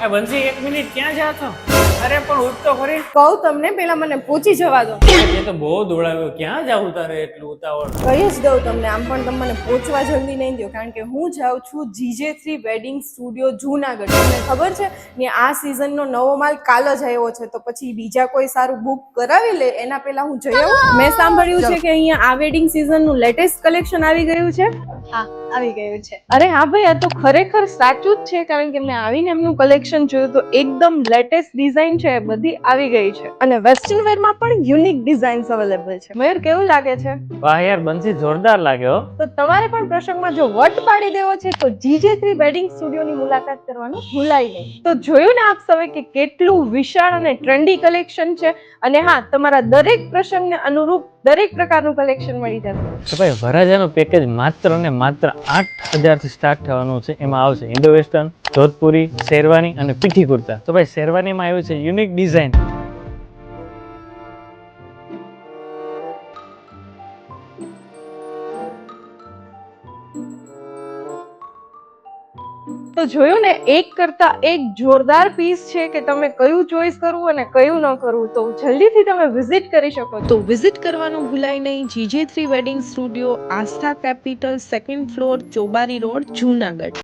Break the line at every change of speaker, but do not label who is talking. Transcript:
બંસી 1 minute ક્યાં જા છો? અરે પણ ઉઠ તો ખરી.
કહું તમને, પેલા મને પૂછી જવા દો.
એ તો બહુ દોડાવ્યો. ક્યાં જાવું તારે એટલું ઉતાવળ?
કહી જ દઉં તમને, આમ પણ તમે મને પહોંચવા જલ્દી નહીં દો, કારણ કે હું જાઉં છું GJ3 વેડિંગ સ્ટુડિયો જૂનાગઢ. તમને ખબર છે ને આ સિઝનનો નવો માલ કાલ જ આવ્યો છે, તો પછી બીજા કોઈ સારું બુક કરાવી લે એના પહેલા હું જઈ આવું. મેં સાંભળ્યું છે કે અહીંયા આ વેડિંગ સિઝનનું લેટેસ્ટ કલેક્શન આવી ગયું છે.
હા, આવી ગયું છે.
અરે હા ભાઈ, આ તો ખરેખર સાચું જ છે, કારણ કે મેં આવીને એમનું કલેક્શન જોયું તો એકદમ લેટેસ્ટ ડિઝાઇન છે, બધી આવી ગઈ છે, અને વેસ્ટર્ન વેરમાં પણ યુનિક ડિઝાઇન્સ અવેલેબલ છે. મયુર, કેવું લાગે છે?
વાહ યાર બંસી, જોરદાર લાગ્યો.
તો તમારે પણ પ્રસંગમાં જો વટ પાડી દેવો છે તો GJ3 વેડિંગ સ્ટુડિયોની મુલાકાત કરવાનું ભૂલાય નહીં. તો જોયું ને આપ સૌએ કે કેટલું વિશાળ અને ટ્રેન્ડી કલેક્શન છે, અને હા, તમારા દરેક પ્રસંગને અનુરૂપ દરેક પ્રકારનું કલેક્શન મળી જશે.
તો ભાઈ વરરાજાનું પેકેજ માત્ર ને માત્ર 8,000 થી સ્ટાર્ટ થવાનું છે. એમાં આવશે ઇન્ડો વેસ્ટર્ન, જોધપુરી, શેરવાની અને પીઠી કુર્તા. તો ભાઈ શેરવાનીમાં આવ્યું છે યુનિક ડિઝાઇન.
તો જોયું ને, એક કરતા એક જોરદાર પીસ છે કે તમે કયું ચોઈસ કરવું અને કયું ન કરવું. તો જલ્દીથી તમે વિઝિટ કરી શકો.
તો વિઝિટ કરવાનું ભૂલાય નહીં. GJ3 wedding studio, Aastha capital, 2nd floor, Chobari road, Junagadh.